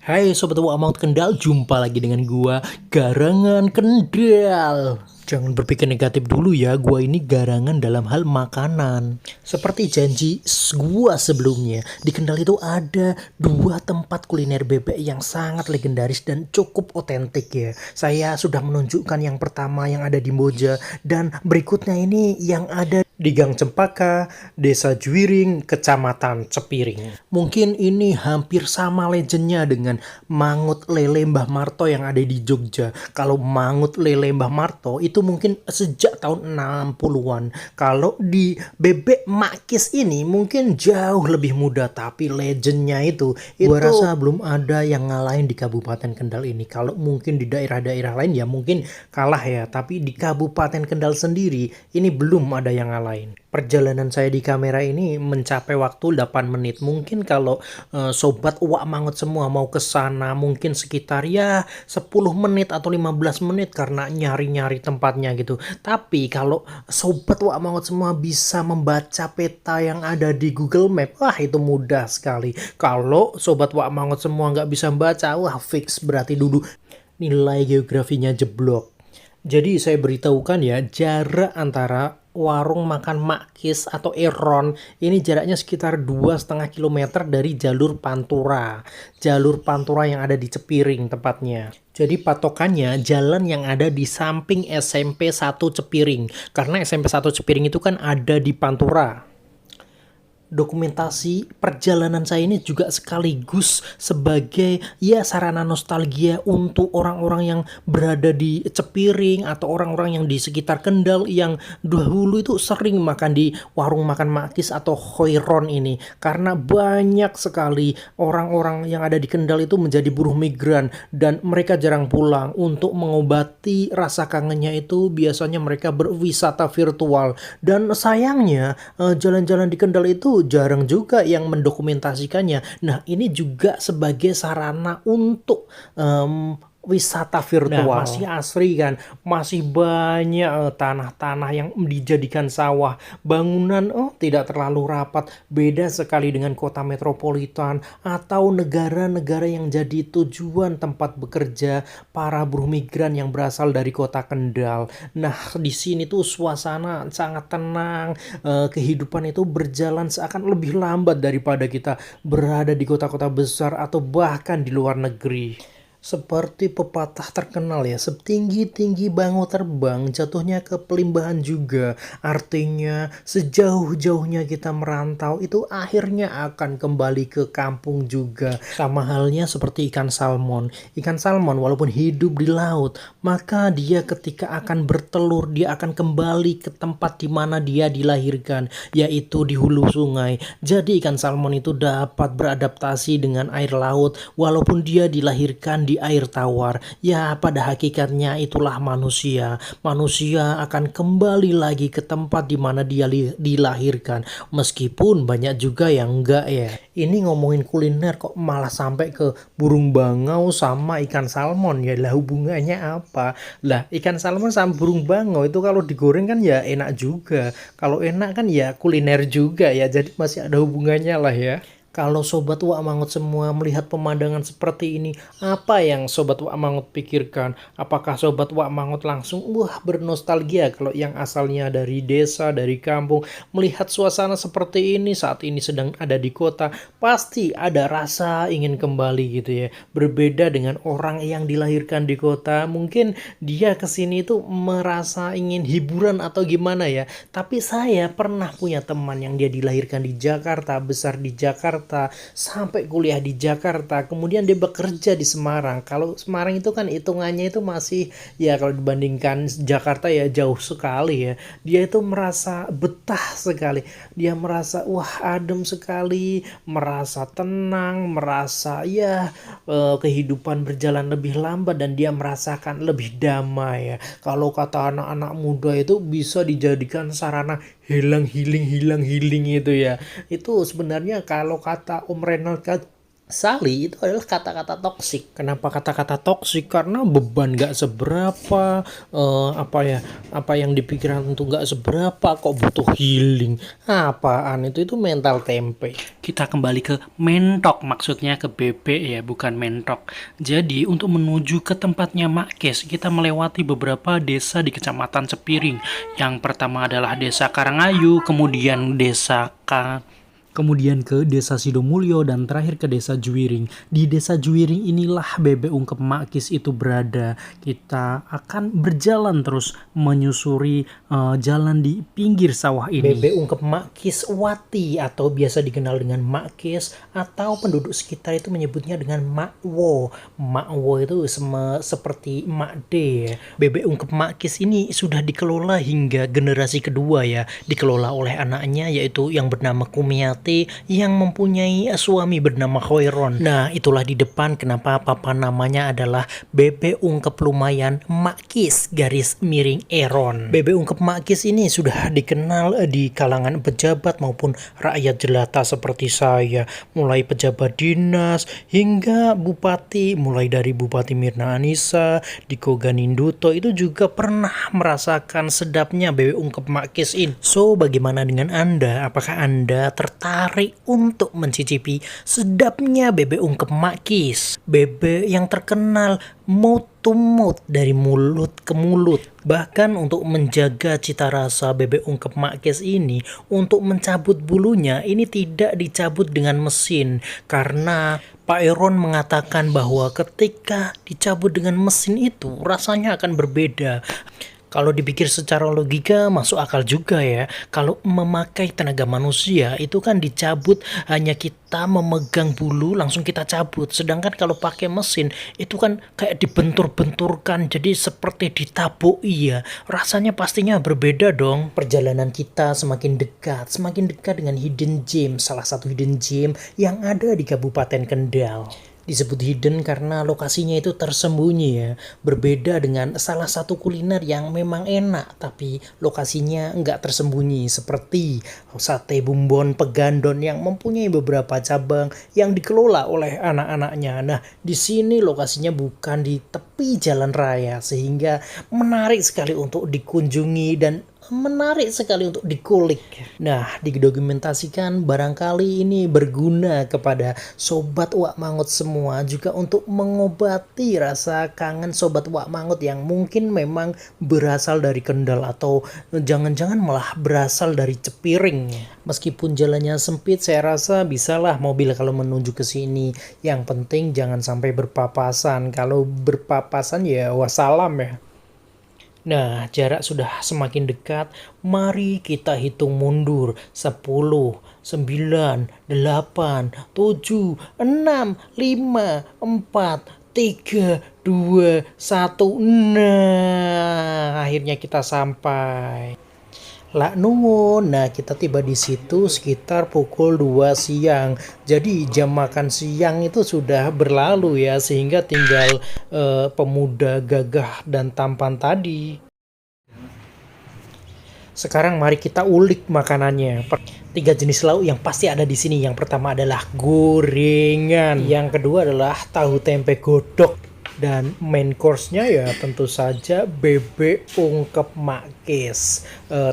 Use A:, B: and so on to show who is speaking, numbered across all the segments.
A: Hai Sobat Wak Maut Kendal, jumpa lagi dengan gua Garangan Kendal. Jangan berpikir negatif dulu ya, gua ini garangan dalam hal makanan. Seperti janji gua sebelumnya, di Kendal itu ada dua tempat kuliner bebek yang sangat legendaris dan cukup otentik ya. Saya sudah menunjukkan yang pertama yang ada di Moja, dan berikutnya ini yang ada di Gang Cempaka, Desa Juwiring, Kecamatan Cepiring. Mungkin ini hampir sama legendnya dengan Mangut Lele Mbah Marto yang ada di Jogja. Kalau Mangut Lele Mbah Marto itu mungkin sejak tahun 60-an. Kalau di Bebek Makis ini mungkin jauh lebih muda, tapi legendnya itu gua rasa belum ada yang ngalahin di Kabupaten Kendal ini. Kalau mungkin di daerah-daerah lain ya mungkin kalah ya, tapi di Kabupaten Kendal sendiri ini belum ada yang ngalahin. Perjalanan saya di kamera ini mencapai waktu 8 menit. Mungkin kalau sobat Uwak Mangut semua mau ke sana mungkin sekitar ya 10 menit atau 15 menit karena nyari-nyari tempatnya gitu. Tapi kalau sobat Uwak Mangut semua bisa membaca peta yang ada di Google Map, wah itu mudah sekali. Kalau sobat Uwak Mangut semua nggak bisa membaca, wah fix berarti dulu nilai geografinya jeblok. Jadi saya beritahukan ya, jarak antara warung makan Makis atau Eron ini jaraknya sekitar 2,5 kilometer dari jalur Pantura. Jalur Pantura yang ada di Cepiring tepatnya. Jadi patokannya jalan yang ada di samping SMP 1 Cepiring. Karena SMP 1 Cepiring itu kan ada di Pantura. Dokumentasi perjalanan saya ini juga sekaligus sebagai ya sarana nostalgia untuk orang-orang yang berada di Cepiring atau orang-orang yang di sekitar Kendal yang dahulu itu sering makan di warung makan Makis atau Hoiron ini, karena banyak sekali orang-orang yang ada di Kendal itu menjadi buruh migran dan mereka jarang pulang. Untuk mengobati rasa kangennya itu biasanya mereka berwisata virtual, dan sayangnya jalan-jalan di Kendal itu jarang juga yang mendokumentasikannya. Nah, ini juga sebagai sarana untuk wisata virtual. Nah, masih asri kan, masih banyak tanah-tanah yang dijadikan sawah. Bangunan tidak terlalu rapat, beda sekali dengan kota metropolitan atau negara-negara yang jadi tujuan tempat bekerja para buruh migran yang berasal dari kota Kendal. Nah, di sini tuh suasana sangat tenang, kehidupan itu berjalan seakan lebih lambat daripada kita berada di kota-kota besar atau bahkan di luar negeri. Seperti pepatah terkenal ya, setinggi-tinggi bangau terbang, jatuhnya ke pelimbahan juga. Artinya sejauh-jauhnya kita merantau itu akhirnya akan kembali ke kampung juga. Sama halnya seperti ikan salmon. Ikan salmon walaupun hidup di laut, maka dia ketika akan bertelur, dia akan kembali ke tempat di mana dia dilahirkan, yaitu di hulu sungai. Jadi ikan salmon itu dapat beradaptasi dengan air laut walaupun dia dilahirkan di air tawar. Ya, pada hakikatnya itulah manusia. Manusia akan kembali lagi ke tempat di mana dia dilahirkan. Meskipun banyak juga yang enggak ya. Ini ngomongin kuliner kok malah sampai ke burung bangau sama ikan salmon ya. Lah hubungannya apa? Lah ikan salmon sama burung bangau itu kalau digoreng kan ya enak juga. Kalau enak kan ya kuliner juga ya. Jadi masih ada hubungannya lah ya. Kalau Sobat Wak Mangut semua melihat pemandangan seperti ini, apa yang Sobat Wak Mangut pikirkan? Apakah Sobat Wak Mangut langsung bernostalgia kalau yang asalnya dari desa, dari kampung, melihat suasana seperti ini saat ini sedang ada di kota, pasti ada rasa ingin kembali gitu ya. Berbeda dengan orang yang dilahirkan di kota, mungkin dia kesini itu merasa ingin hiburan atau gimana ya. Tapi saya pernah punya teman yang dia dilahirkan di Jakarta, besar di Jakarta, sampai kuliah di Jakarta, kemudian dia bekerja di Semarang. Kalau Semarang itu kan hitungannya itu masih ya kalau dibandingkan Jakarta ya jauh sekali ya. Dia itu merasa betah sekali. Dia merasa wah adem sekali, merasa tenang, merasa ya kehidupan berjalan lebih lambat dan dia merasakan lebih damai ya. Kalau kata anak-anak muda itu bisa dijadikan sarana hilang healing itu ya. Itu sebenarnya kalau kata Om Renald Sali itu adalah kata-kata toksik. Kenapa kata-kata toksik? Karena beban gak seberapa, apa yang dipikiran untuk gak seberapa, kok butuh healing. Apaan itu mental tempe.
B: Kita kembali ke mentok, maksudnya ke bebek ya, bukan mentok. Jadi untuk menuju ke tempatnya Mak Kes, kita melewati beberapa desa di Kecamatan Cepiring. Yang pertama adalah Desa Karangayu, kemudian kemudian ke Desa Sidomulyo, dan terakhir ke Desa Juwiring. Di Desa Juwiring inilah bebek ungkep Makis itu berada. Kita akan berjalan terus menyusuri jalan di pinggir sawah ini.
A: Bebek ungkep Makis Wati atau biasa dikenal dengan Makis, atau penduduk sekitar itu menyebutnya dengan Makwo. Makwo itu seperti Makde. Bebek ungkep Makis ini sudah dikelola hingga generasi kedua ya. Dikelola oleh anaknya yaitu yang bernama Kumiati, yang mempunyai suami bernama Khoiron. Nah, itulah di depan kenapa papa namanya adalah Bebek Ungkep Lumayan Makis garis miring Eron. Bebek Ungkep Makis ini sudah dikenal di kalangan pejabat maupun rakyat jelata seperti saya, mulai pejabat dinas hingga bupati, mulai dari Bupati Mirna Anissa, Diko Ganinduto itu juga pernah merasakan sedapnya bebek ungkep Makis ini. So, bagaimana dengan Anda? Apakah Anda tertarik untuk mencicipi sedapnya bebek ungkep Makis? Bebek yang terkenal mouth to mouth, dari mulut ke mulut. Bahkan untuk menjaga cita rasa bebek ungkep Makis ini, untuk mencabut bulunya ini tidak dicabut dengan mesin, karena Pak Eron mengatakan bahwa ketika dicabut dengan mesin itu rasanya akan berbeda. Kalau dipikir secara logika masuk akal juga ya. Kalau memakai tenaga manusia itu kan dicabut, hanya kita memegang bulu langsung kita cabut. Sedangkan kalau pakai mesin itu kan kayak dibentur-benturkan, jadi seperti ditabuk. Iya, rasanya pastinya berbeda dong. Perjalanan kita semakin dekat dengan hidden gem, salah satu hidden gem yang ada di Kabupaten Kendal. Disebut hidden karena lokasinya itu tersembunyi ya. Berbeda dengan salah satu kuliner yang memang enak tapi lokasinya nggak tersembunyi, seperti sate bumbon Pegandon yang mempunyai beberapa cabang yang dikelola oleh anak-anaknya. Nah, di sini lokasinya bukan di tepi jalan raya sehingga menarik sekali untuk dikunjungi dan menarik sekali untuk dikulik. Nah, didokumentasikan barangkali ini berguna kepada sobat Wak Mangut semua, juga untuk mengobati rasa kangen sobat Wak Mangut yang mungkin memang berasal dari Kendal atau jangan-jangan malah berasal dari Cepiring. Meskipun jalannya sempit, saya rasa bisalah mobil kalau menuju ke sini. Yang penting jangan sampai berpapasan. Kalau berpapasan ya wassalam ya. Nah, jarak sudah semakin dekat. Mari kita hitung mundur. 10, 9, 8, 7, 6, 5, 4, 3, 2, 1. Nah, akhirnya kita sampai. Lak nuwun. Nah, kita tiba di situ sekitar pukul 2 siang. Jadi jam makan siang itu sudah berlalu ya, sehingga tinggal pemuda gagah dan tampan tadi. Sekarang mari kita ulik makanannya. 3 jenis lauk yang pasti ada di sini. Yang pertama adalah gorengan. Yang kedua adalah tahu tempe godok. Dan main course-nya ya tentu saja bebek ungkep Makis,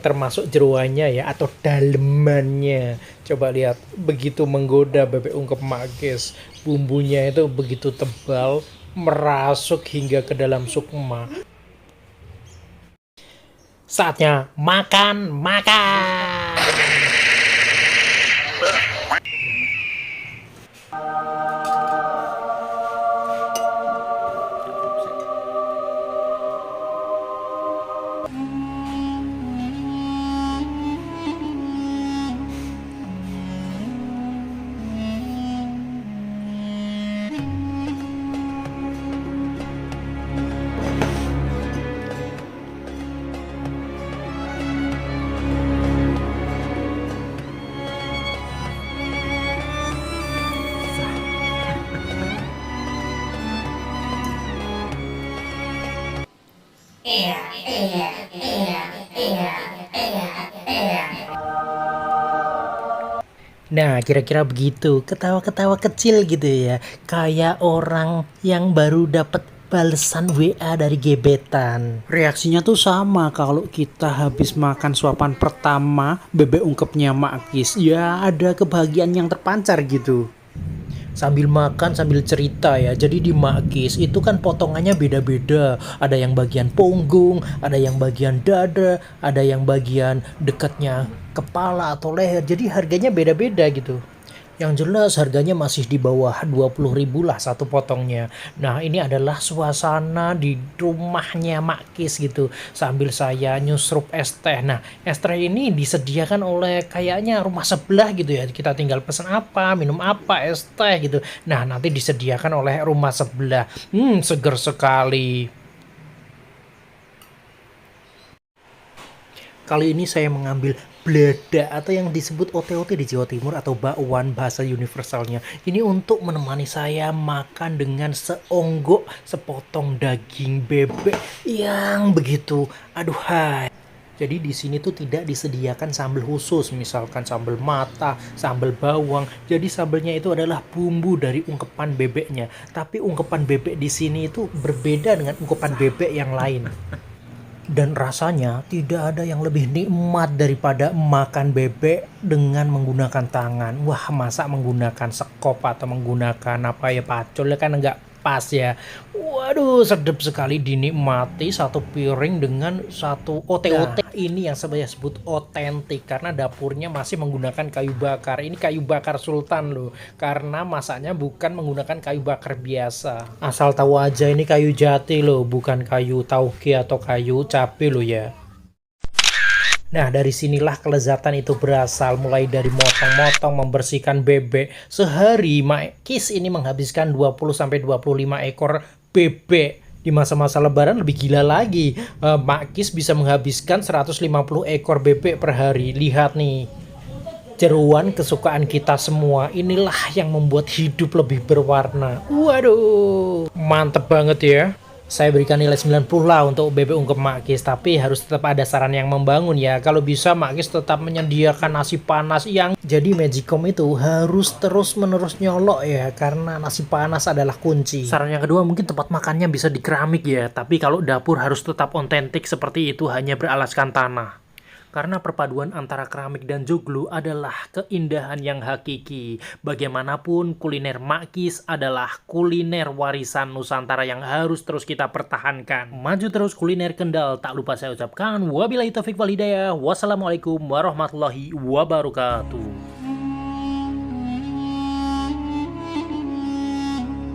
A: termasuk jeroannya ya atau dalemannya. Coba lihat, begitu menggoda bebek ungkep Makis. Bumbunya itu begitu tebal, merasuk hingga ke dalam sukma. Saatnya makan. Nah, kira-kira begitu. Ketawa-ketawa kecil gitu ya. Kayak orang yang baru dapat balesan WA dari gebetan.
B: Reaksinya tuh sama kalau kita habis makan suapan pertama bebek ungkepnya Mak Kis. Ya ada kebahagiaan yang terpancar gitu.
A: Sambil makan sambil cerita ya. Jadi di Makis itu kan potongannya beda-beda. Ada yang bagian punggung, ada yang bagian dada, ada yang bagian dekatnya kepala atau leher. Jadi harganya beda-beda gitu. Yang jelas harganya masih di bawah 20.000 lah satu potongnya. Nah, ini adalah suasana di rumahnya Makis gitu. Sambil saya nyusrup es teh. Nah, es teh ini disediakan oleh kayaknya rumah sebelah gitu ya. Kita tinggal pesan apa, minum apa, es teh gitu. Nah, nanti disediakan oleh rumah sebelah. Seger sekali. Kali ini saya mengambil blada atau yang disebut ote-ote di Jawa Timur atau bakwan bahasa universalnya. Ini untuk menemani saya makan dengan seonggok sepotong daging bebek yang begitu aduhai. Jadi di sini tuh tidak disediakan sambal khusus, misalkan sambal mata, sambal bawang. Jadi sambelnya itu adalah bumbu dari ungkepan bebeknya. Tapi ungkepan bebek di sini itu berbeda dengan ungkepan bebek yang lain. Dan rasanya tidak ada yang lebih nikmat daripada makan bebek dengan menggunakan tangan. Wah, masa menggunakan sekop atau menggunakan apa ya, pacul ya kan nggak pas ya. Waduh, sedap sekali dinikmati satu piring dengan satu ote-ote. Nah, ini yang saya sebut otentik karena dapurnya masih menggunakan kayu bakar. Ini kayu bakar sultan loh, karena masaknya bukan menggunakan kayu bakar biasa. Asal tahu aja ini kayu jati loh, bukan kayu tauge atau kayu cabe loh ya. Nah, dari sinilah kelezatan itu berasal, mulai dari motong-motong, membersihkan bebek. Sehari, Mak Kis ini menghabiskan 20-25 ekor bebek. Di masa-masa lebaran lebih gila lagi. Mak Kis bisa menghabiskan 150 ekor bebek per hari. Lihat nih. Jeruan kesukaan kita semua. Inilah yang membuat hidup lebih berwarna. Waduh, mantep banget ya. Saya berikan nilai 90 lah untuk bebek ungkep Makis, tapi harus tetap ada saran yang membangun ya. Kalau bisa Makis tetap menyediakan nasi panas yang jadi Magicom itu harus terus-menerus nyolok ya, karena nasi panas adalah kunci.
B: Saran yang kedua mungkin tempat makannya bisa di keramik ya, tapi kalau dapur harus tetap otentik seperti itu hanya beralaskan tanah. Karena perpaduan antara keramik dan joglo adalah keindahan yang hakiki. Bagaimanapun kuliner Makis adalah kuliner warisan Nusantara yang harus terus kita pertahankan. Maju terus kuliner Kendal. Tak lupa saya ucapkan wabillahi taufik wal hidayah. Wassalamualaikum warahmatullahi wabarakatuh.